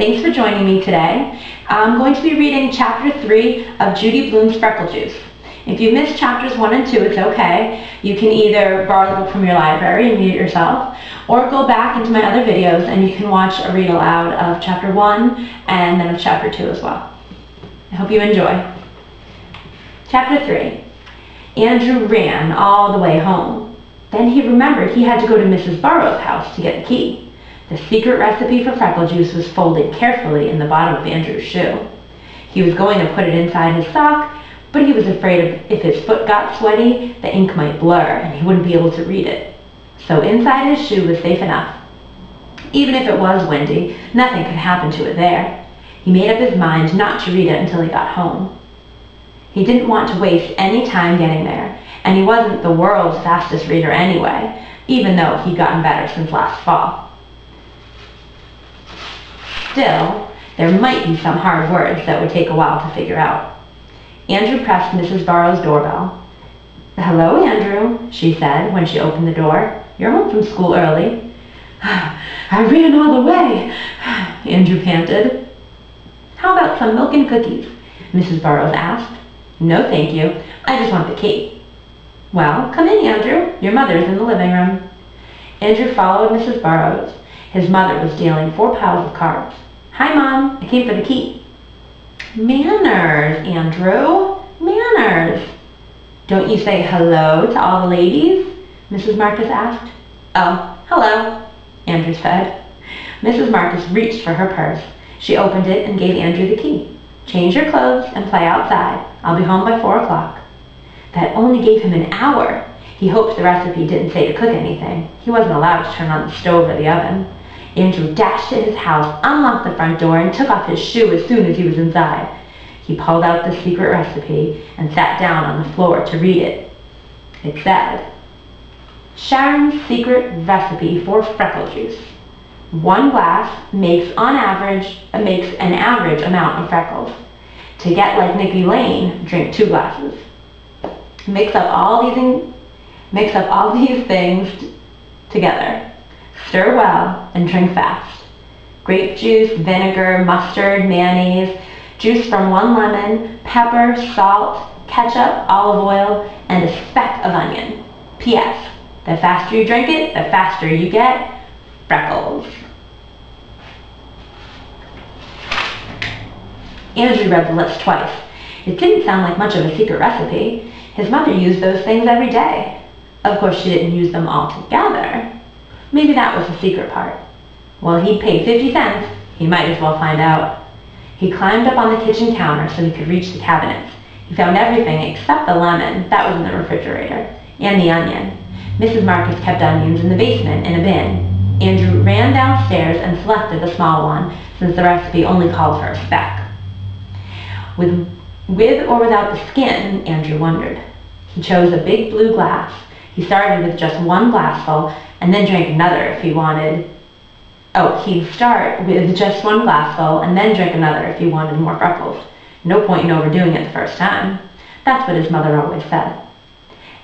Thanks for joining me today. I'm going to be reading Chapter 3 of Judy Blume's Freckle Juice. If you missed Chapters 1 and 2, it's okay. You can either borrow the book from your library and read it yourself, or go back into my other videos and you can watch a read aloud of Chapter 1 and then of Chapter 2 as well. I hope you enjoy. Chapter 3. Andrew ran all the way home. Then he remembered he had to go to Mrs. Burrow's house to get the key. The secret recipe for Freckle Juice was folded carefully in the bottom of Andrew's shoe. He was going to put it inside his sock, but he was afraid if his foot got sweaty, the ink might blur and he wouldn't be able to read it. So inside his shoe was safe enough. Even if it was windy, nothing could happen to it there. He made up his mind not to read it until he got home. He didn't want to waste any time getting there, and he wasn't the world's fastest reader anyway, even though he'd gotten better since last fall. Still, there might be some hard words that would take a while to figure out. Andrew pressed Mrs. Burrow's doorbell. "Hello, Andrew," she said when she opened the door. "You're home from school early." "I ran all the way," Andrew panted. "How about some milk and cookies?" Mrs. Burrows asked. "No, thank you. I just want the key." "Well, come in, Andrew. Your mother's in the living room." Andrew followed Mrs. Burrows. His mother was dealing 4 piles of cards. "Hi, Mom. I came for the key." "Manners, Andrew. Manners. Don't you say hello to all the ladies?" Mrs. Marcus asked. "Oh, hello," Andrew said. Mrs. Marcus reached for her purse. She opened it and gave Andrew the key. "Change your clothes and play outside. I'll be home by 4 o'clock. That only gave him an hour. He hoped the recipe didn't say to cook anything. He wasn't allowed to turn on the stove or the oven. Andrew dashed to his house, unlocked the front door, and took off his shoe as soon as he was inside. He pulled out the secret recipe and sat down on the floor to read it. It said, "Sharon's secret recipe for Freckle Juice. 1 glass makes an average amount of freckles. To get like Nikki Lane, drink 2 glasses. Mix up all these things together. Stir well and drink fast. Grape juice, vinegar, mustard, mayonnaise, juice from 1 lemon, pepper, salt, ketchup, olive oil, and a speck of onion. P.S. The faster you drink it, the faster you get freckles." Andrew read the list twice. It didn't sound like much of a secret recipe. His mother used those things every day. Of course, she didn't use them all together. Maybe that was the secret part. Well, he'd paid 50 cents. He might as well find out. He climbed up on the kitchen counter so he could reach the cabinets. He found everything except the lemon, that was in the refrigerator, and the onion. Mrs. Marcus kept onions in the basement in a bin. Andrew ran downstairs and selected the small one, since the recipe only called for a speck. With or without the skin, Andrew wondered. He chose a big blue glass. He started with just 1 glassful and then drank another if he wanted. He'd start with just 1 glassful and then drink another if he wanted more freckles. No point in overdoing it the first time. That's what his mother always said.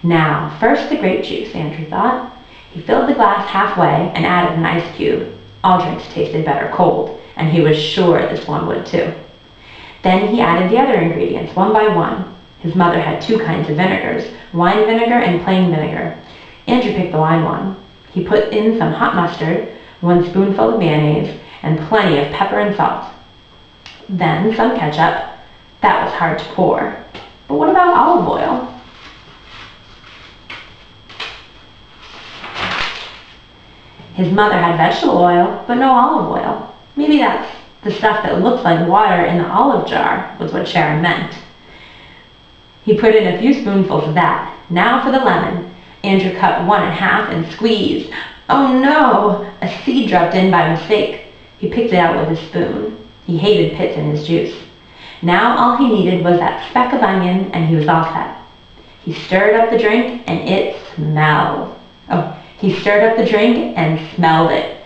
Now, first the grape juice, Andrew thought. He filled the glass halfway and added an ice cube. All drinks tasted better cold, and he was sure this one would too. Then he added the other ingredients, 1 by 1. His mother had 2 kinds of vinegars, wine vinegar and plain vinegar. Andrew picked the wine one. He put in some hot mustard, 1 spoonful of mayonnaise, and plenty of pepper and salt. Then some ketchup. That was hard to pour. But what about olive oil? His mother had vegetable oil, but no olive oil. Maybe that's the stuff that looks like water in the olive jar, was what Sharon meant. He put in a few spoonfuls of that. Now for the lemon. Andrew cut 1 in half and squeezed. Oh no! A seed dropped in by mistake. He picked it out with his spoon. He hated pits in his juice. Now all he needed was that speck of onion and he was all set. He stirred up the drink and it smelled. He stirred up the drink and smelled it.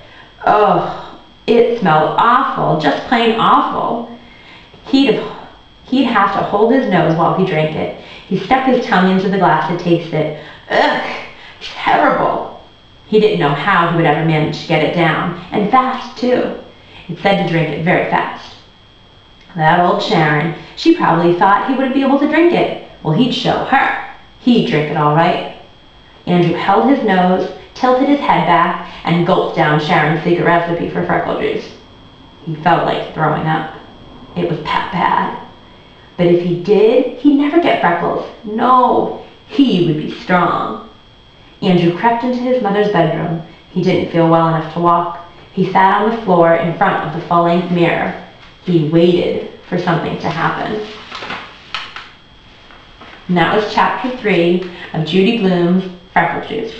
It smelled awful, just plain awful. He'd have to hold his nose while he drank it. He stuck his tongue into the glass to taste it. Ugh, terrible. He didn't know how he would ever manage to get it down, and fast too. It said to drink it very fast. That old Sharon, she probably thought he wouldn't be able to drink it. Well, he'd show her. He'd drink it all right. Andrew held his nose, tilted his head back, and gulped down Sharon's secret recipe for Freckle Juice. He felt like throwing up. It was bad. But if he did, he'd never get freckles. No, he would be strong. Andrew crept into his mother's bedroom. He didn't feel well enough to walk. He sat on the floor in front of the full-length mirror. He waited for something to happen. And that was chapter 3 of Judy Blume's Freckle Juice.